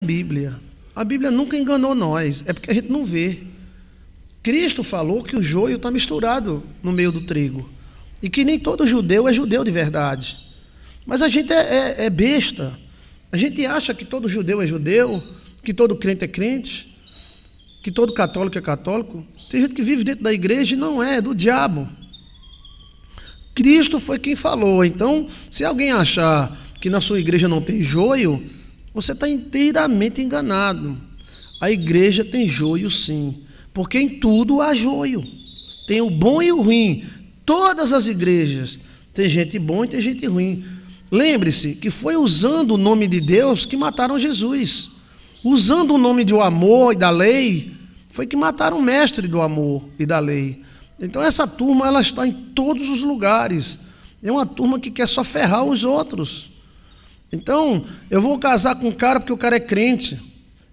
Bíblia. A Bíblia nunca enganou nós, é porque a gente não vê. Cristo falou que o joio está misturado no meio do trigo e que nem todo judeu é judeu de verdade. Mas a gente é besta. A gente acha que todo judeu é judeu, que todo crente é crente, que todo católico é católico. Tem gente que vive dentro da igreja e não é do diabo. Cristo foi quem falou. Então, se alguém achar que na sua igreja não tem joio, você está inteiramente enganado. A igreja tem joio, sim, porque em tudo há joio. Tem o bom e o ruim. Todas as igrejas tem gente boa e tem gente ruim. Lembre-se que foi usando o nome de Deus que mataram Jesus. Usando o nome do amor e da lei, foi que mataram o mestre do amor e da lei. Então essa turma, ela está em todos os lugares. É uma turma que quer só ferrar os outros. Então, eu vou casar com um cara porque o cara é crente.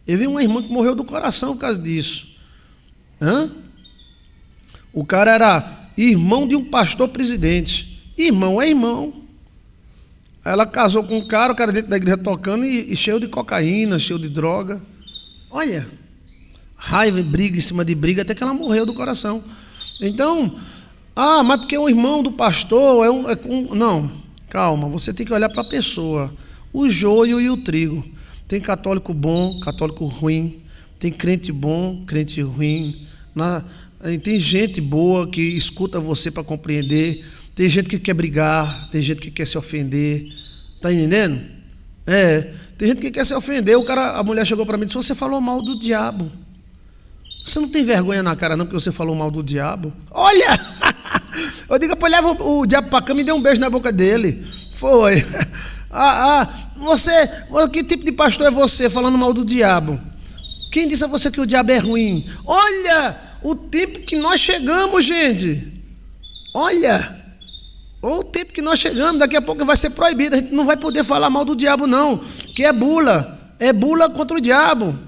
Eu vi uma irmã que morreu do coração por causa disso. O cara era irmão de um pastor presidente. Irmão é irmão. Ela casou com um cara, o cara dentro da igreja tocando e cheio de cocaína, cheio de droga. Olha, raiva e briga em cima de briga, até que ela morreu do coração. Então, mas porque é um irmão do pastor, não, calma, você tem que olhar para a pessoa, o joio e o trigo. Tem católico bom, católico ruim, tem crente bom, crente ruim, tem gente boa que escuta você para compreender, tem gente que quer brigar, tem gente que quer se ofender, tá entendendo? Tem gente que quer se ofender. A mulher chegou para mim e disse: você falou mal do diabo. Você não tem vergonha na cara não porque você falou mal do diabo? Olha, eu digo, pô, leva o diabo para a cama e dê um beijo na boca dele. Foi. Que tipo de pastor é você falando mal do diabo? Quem disse a você que o diabo é ruim? Olha o tempo que nós chegamos, gente. Olha o tempo que nós chegamos. Daqui a pouco vai ser proibido. A gente não vai poder falar mal do diabo não, que é bula. É bula contra o diabo.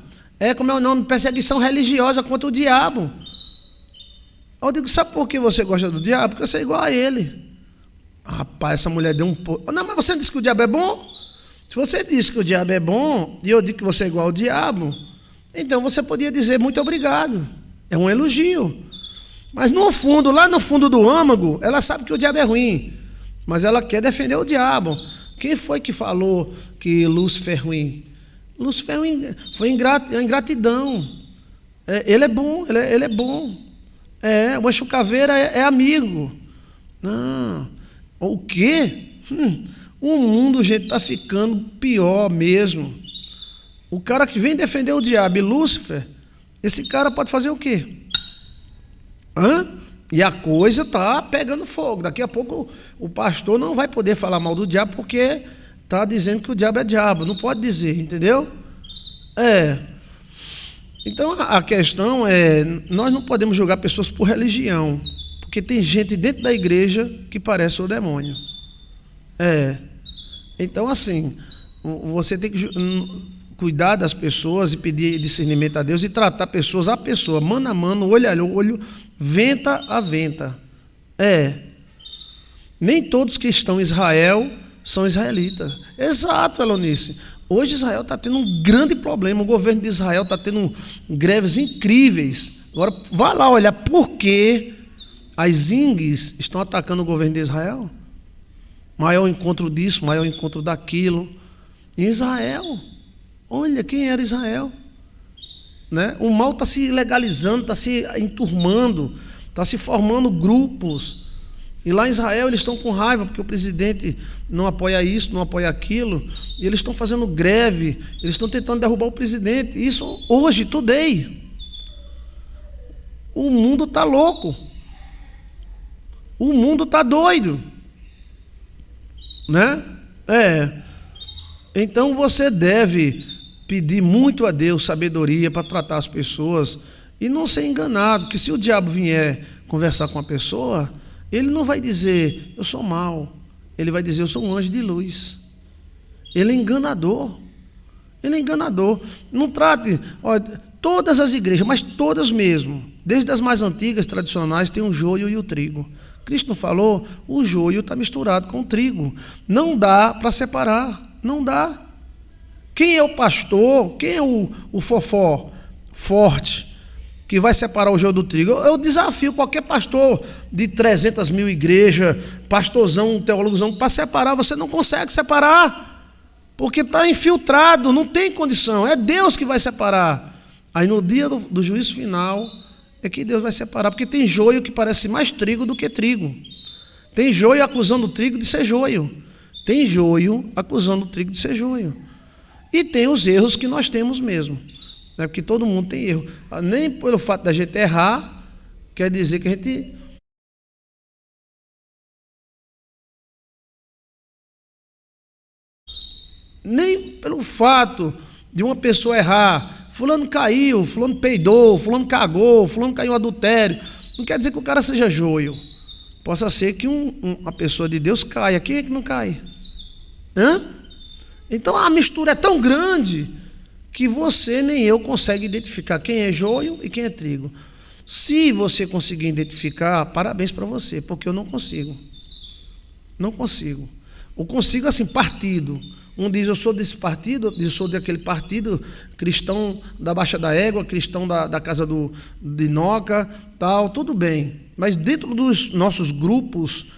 Como é o nome? Perseguição religiosa contra o diabo. Eu digo, sabe por que você gosta do diabo? Porque você é igual a ele. Rapaz, essa mulher deu um pouco. Não, mas você disse que o diabo é bom? Se você disse que o diabo é bom e eu digo que você é igual ao diabo, então você podia dizer muito obrigado. É um elogio. Mas no fundo, lá no fundo do âmago, ela sabe que o diabo é ruim, mas ela quer defender o diabo. Quem foi que falou que Lúcifer é ruim? Lúcifer foi ingratidão. Ele é bom, ele é bom. O Exu Caveira é amigo. Não. O quê? O mundo, gente, está ficando pior mesmo. O cara que vem defender o diabo e Lúcifer, esse cara pode fazer o quê? E a coisa está pegando fogo. Daqui a pouco o pastor não vai poder falar mal do diabo porque está dizendo que o diabo é diabo. Não pode dizer, entendeu? Então a questão é, nós não podemos julgar pessoas por religião, porque tem gente dentro da igreja que parece o demônio. Então assim, você tem que cuidar das pessoas e pedir discernimento a Deus e tratar pessoas a pessoa, mano a mano, olho a olho, venta a venta. Nem todos que estão em Israel são israelitas. Exato, Elonice. Hoje Israel está tendo um grande problema. O governo de Israel está tendo greves incríveis. Agora, vá lá olhar por que as INGs estão atacando o governo de Israel. Maior encontro disso, maior encontro daquilo. Em Israel. Olha quem era Israel. O mal está se legalizando, está se enturmando, está se formando grupos. E lá em Israel eles estão com raiva porque o presidente não apoia isso, não apoia aquilo, e eles estão fazendo greve, eles estão tentando derrubar o presidente. Isso hoje, today. O mundo está louco. O mundo está doido. Então você deve pedir muito a Deus sabedoria para tratar as pessoas e não ser enganado, que se o diabo vier conversar com a pessoa, ele não vai dizer, eu sou mau. Ele vai dizer, eu sou um anjo de luz. Ele é enganador. Ele é enganador. Não trate, todas as igrejas, mas todas mesmo, desde as mais antigas, tradicionais, tem o joio e o trigo. Cristo falou, o joio está misturado com o trigo. Não dá para separar, não dá. Quem é o pastor? Quem é o fofó forte que vai separar o joio do trigo? Eu desafio qualquer pastor de 300 mil igrejas, pastorzão, teólogozão, para separar. Você não consegue separar, porque está infiltrado, não tem condição. É Deus que vai separar. Aí no dia do juízo final é que Deus vai separar, porque tem joio que parece mais trigo do que trigo. Tem joio acusando o trigo de ser joio. Tem joio acusando o trigo de ser joio. E tem os erros que nós temos mesmo, né? Porque todo mundo tem erro. Nem pelo fato da gente errar, quer dizer que a gente... Nem pelo fato de uma pessoa errar, fulano caiu, fulano peidou, fulano cagou, fulano caiu em adultério, não quer dizer que o cara seja joio. Possa ser que uma pessoa de Deus caia. Quem é que não cai? Então a mistura é tão grande que você nem eu consegue identificar quem é joio e quem é trigo. Se você conseguir identificar, parabéns para você, porque eu não consigo. Não consigo. Eu consigo assim, partido. Um diz, eu sou desse partido, outro diz, eu sou daquele partido, cristão da Baixa da Égua, cristão da casa de Noca, tal, tudo bem. Mas dentro dos nossos grupos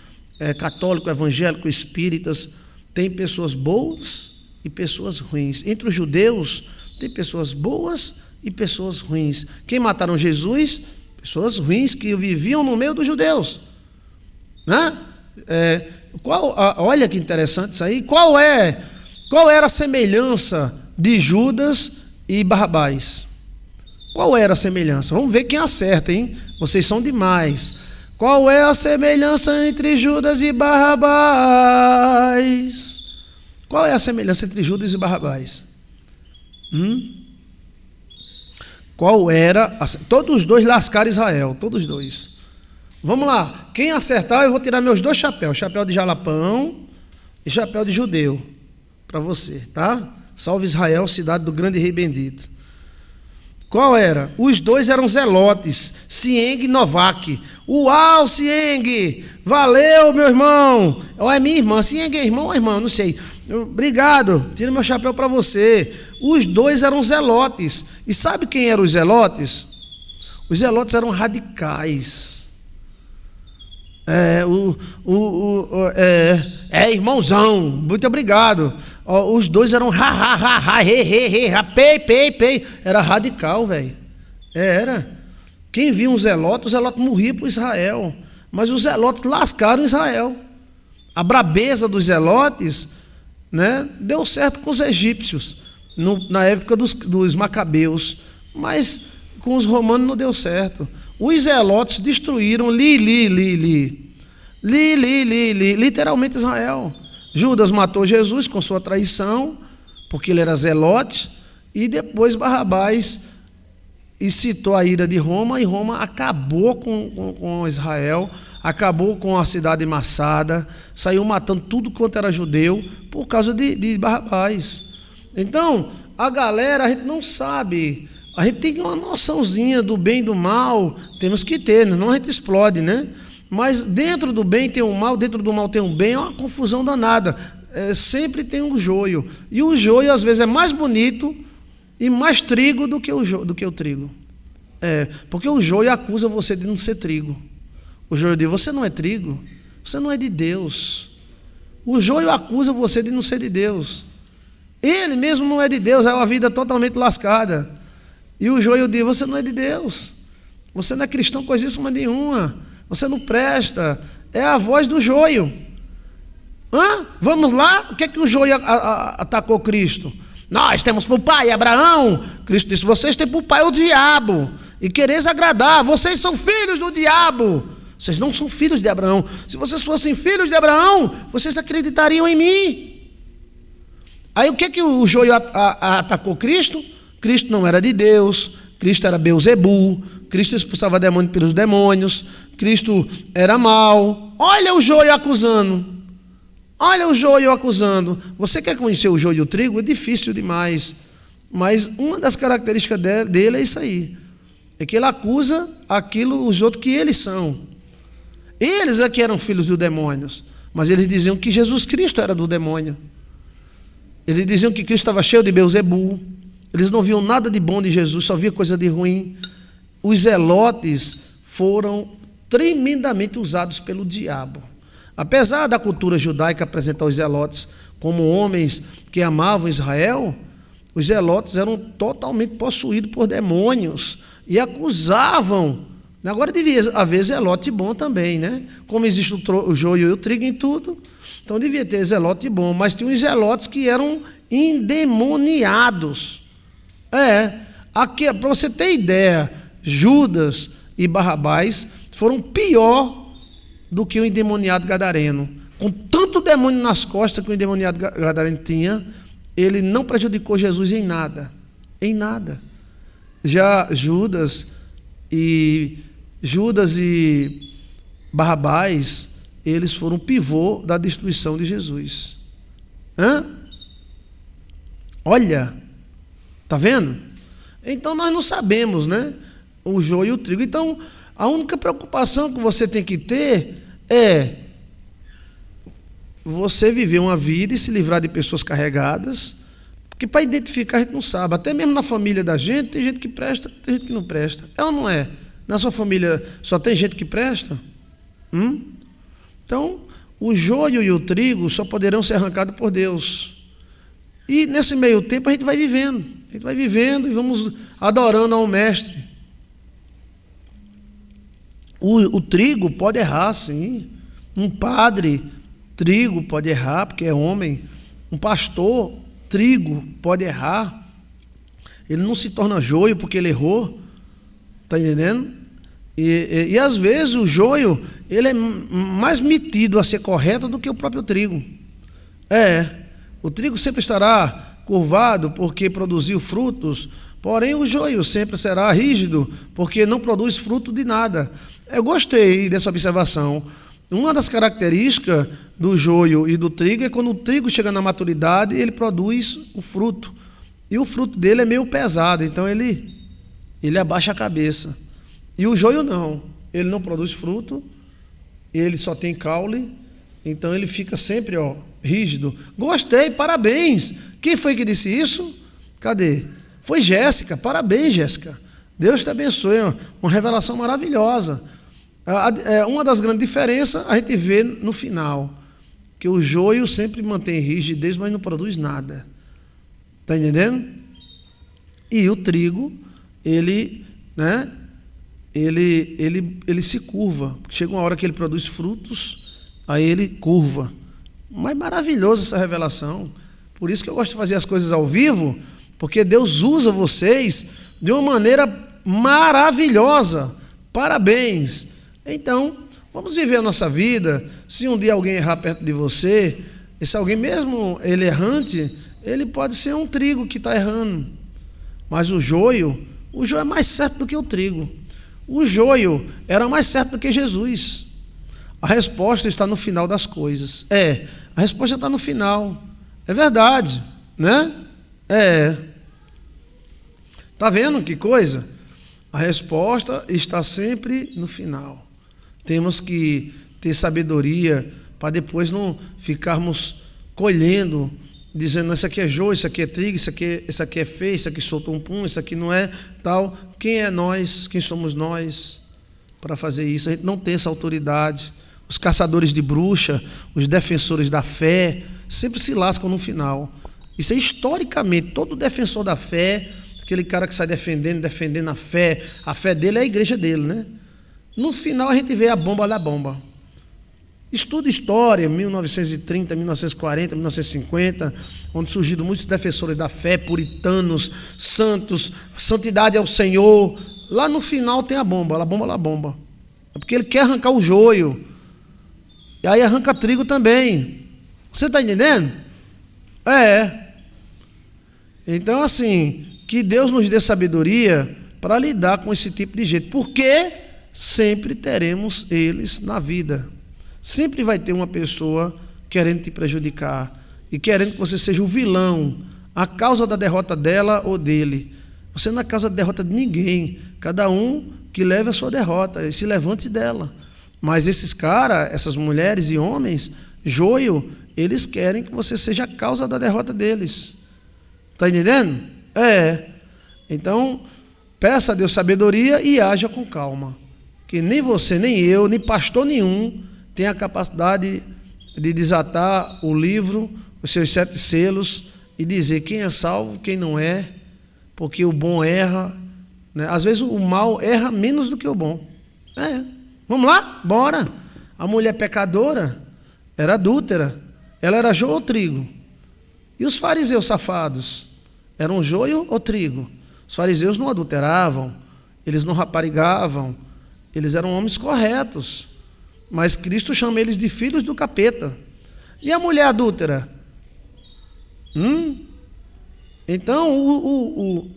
católico, evangélico, espíritas, tem pessoas boas e pessoas ruins. Entre os judeus, tem pessoas boas e pessoas ruins. Quem mataram Jesus? Pessoas ruins que viviam no meio dos judeus, né? Olha que interessante isso aí. Qual era a semelhança de Judas e Barrabás? Qual era a semelhança? Vamos ver quem acerta, hein? Vocês são demais. Qual é a semelhança entre Judas e Barrabás? Qual é a semelhança entre Judas e Barrabás? Qual era? Todos os dois lascaram Israel, todos os dois. Vamos lá, quem acertar, eu vou tirar meus dois chapéus, chapéu de jalapão e chapéu de judeu, para você, tá? Salve Israel, cidade do grande rei bendito. Qual era? Os dois eram zelotes, Sieng e Novak. Uau, Sieng! Valeu, meu irmão! Ou é minha irmã, Sieng é irmão ou irmã? Não sei. Obrigado, tiro meu chapéu para você. Os dois eram zelotes. E sabe quem eram os zelotes? Os zelotes eram radicais. Irmãozão, muito obrigado. Os dois eram pei. Era radical, velho. Era. Quem via um zelote, o zelote morria por Israel. Mas os zelotes lascaram Israel. A brabeza dos zelotes, né, deu certo com os egípcios, na época dos macabeus. Mas com os romanos não deu certo. Os zelotes destruíram literalmente Israel. Judas matou Jesus com sua traição, porque ele era zelote, e depois Barrabás incitou a ira de Roma, e Roma acabou com Israel, acabou com a cidade Massada, saiu matando tudo quanto era judeu, por causa de Barrabás. Então, a galera, a gente não sabe, a gente tem uma noçãozinha do bem e do mal, temos que ter, senão a gente explode, né? Mas dentro do bem tem um mal, dentro do mal tem um bem, é uma confusão danada. Sempre tem um joio. E o joio, às vezes, é mais bonito e mais trigo do que o trigo. Porque o joio acusa você de não ser trigo. O joio diz, você não é trigo, você não é de Deus. O joio acusa você de não ser de Deus. Ele mesmo não é de Deus, é uma vida totalmente lascada. E o joio diz, você não é de Deus, você não é cristão coisíssima nenhuma, você não presta. É a voz do joio. Vamos lá? O que é que o joio atacou Cristo? Nós temos por pai Abraão. Cristo disse, vocês têm por pai o diabo, e quereis agradar, vocês são filhos do diabo. Vocês não são filhos de Abraão. Se vocês fossem filhos de Abraão, vocês acreditariam em mim. Aí o que é que o joio atacou Cristo? Cristo não era de Deus, Cristo era Beuzebu, Cristo expulsava demônio pelos demônios, Cristo era mau. Olha o joio acusando. Olha o joio acusando. Você quer conhecer o joio e o trigo? É difícil demais. Mas uma das características dele é isso aí. É que ele acusa os outros que eles são. Eles é que eram filhos dos demônios. Mas eles diziam que Jesus Cristo era do demônio. Eles diziam que Cristo estava cheio de Beelzebul. Eles não viam nada de bom de Jesus, só via coisa de ruim. Os zelotes foram tremendamente usados pelo diabo. Apesar da cultura judaica apresentar os zelotes como homens que amavam Israel, os zelotes eram totalmente possuídos por demônios e acusavam. Agora devia haver zelote bom também, né? Como existe o joio e o trigo em tudo, então devia ter zelote bom, mas tinha uns zelotes que eram endemoniados. Aqui, para você ter ideia, Judas e Barrabás foram pior do que o endemoniado gadareno. Com tanto demônio nas costas que o endemoniado gadareno tinha, ele não prejudicou Jesus em nada. Em nada. Já Judas e Barrabás, eles foram o pivô da destruição de Jesus. Olha, tá vendo? Então nós não sabemos, né? O joio e o trigo. Então, a única preocupação que você tem que ter é você viver uma vida e se livrar de pessoas carregadas, porque para identificar a gente não sabe. Até mesmo na família da gente, tem gente que presta, tem gente que não presta. É ou não é? Na sua família só tem gente que presta? Então, o joio e o trigo só poderão ser arrancados por Deus. E nesse meio tempo a gente vai vivendo. A gente vai vivendo e vamos adorando ao Mestre. O trigo pode errar, sim. Um padre, trigo, pode errar, porque é homem. Um pastor, trigo, pode errar. Ele não se torna joio porque ele errou. Está entendendo? E às vezes o joio, ele é mais metido a ser correto do que o próprio trigo. O trigo sempre estará curvado porque produziu frutos, porém o joio sempre será rígido porque não produz fruto de nada. Eu gostei dessa observação. Uma das características do joio e do trigo é quando o trigo chega na maturidade, ele produz o fruto. E o fruto dele é meio pesado, então ele abaixa a cabeça. E o joio não, ele não produz fruto, ele só tem caule, então ele fica sempre rígido. Gostei, parabéns. Quem foi que disse isso? Cadê? Foi Jéssica, parabéns, Jéssica. Deus te abençoe, uma revelação maravilhosa. Uma das grandes diferenças a gente vê no final, que o joio sempre mantém rigidez, mas não produz nada. Está entendendo? E o trigo, ele se curva. Chega uma hora que ele produz frutos, aí ele curva. Mas maravilhoso essa revelação. Por isso que eu gosto de fazer as coisas ao vivo, porque Deus usa vocês de uma maneira maravilhosa. Parabéns. Então, vamos viver a nossa vida. Se um dia alguém errar perto de você, esse alguém, mesmo ele errante, ele pode ser um trigo que está errando. Mas o joio é mais certo do que o trigo. O joio era mais certo do que Jesus. A resposta está no final das coisas. A resposta está no final. É verdade, né? Tá vendo que coisa? A resposta está sempre no final. Temos que ter sabedoria para depois não ficarmos colhendo, dizendo: isso aqui é joio, isso aqui é trigo, isso aqui é feio, isso aqui soltou um pum, isso aqui não é tal. Quem é nós? Quem somos nós para fazer isso? A gente não tem essa autoridade. Os caçadores de bruxa, os defensores da fé, sempre se lascam no final. Isso é historicamente, todo defensor da fé, aquele cara que sai defendendo a fé dele é a igreja dele, né? No final a gente vê a bomba da bomba. Estuda história, 1930, 1940, 1950, onde surgiram muitos defensores da fé, puritanos, santos, santidade ao Senhor. Lá no final tem a bomba. É porque ele quer arrancar o joio. E aí arranca trigo também. Você está entendendo? Então, assim, que Deus nos dê sabedoria para lidar com esse tipo de gente. Porque sempre teremos eles na vida. Sempre vai ter uma pessoa querendo te prejudicar e querendo que você seja o vilão, a causa da derrota dela ou dele. Você não é a causa da derrota de ninguém. Cada um que leve a sua derrota e se levante dela. Mas esses caras, essas mulheres e homens, joio, eles querem que você seja a causa da derrota deles. Está entendendo? Então, peça a Deus sabedoria e haja com calma. Que nem você, nem eu, nem pastor nenhum tem a capacidade de desatar o livro, os seus 7 selos, e dizer quem é salvo, quem não é, porque o bom erra, né? Às vezes o mal erra menos do que o bom. Vamos lá? Bora! A mulher pecadora era adúltera. Ela era joio ou trigo? E os fariseus safados? Eram joio ou trigo? Os fariseus não adulteravam, eles não raparigavam, eles eram homens corretos. Mas Cristo chama eles de filhos do capeta. E a mulher adúltera? Então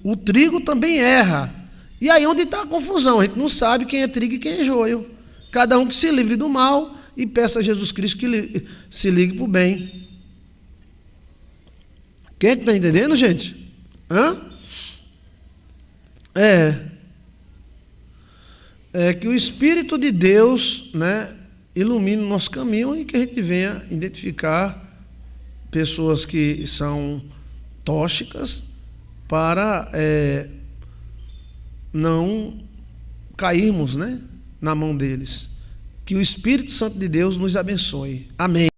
o trigo também erra. E aí onde está a confusão? A gente não sabe quem é trigo e quem é joio. Cada um que se livre do mal e peça a Jesus Cristo que se ligue para o bem. Quem é que está entendendo, gente? Que o Espírito de Deus, né, ilumine o nosso caminho e que a gente venha identificar pessoas que são tóxicas para não cairmos, né, na mão deles. Que o Espírito Santo de Deus nos abençoe. Amém.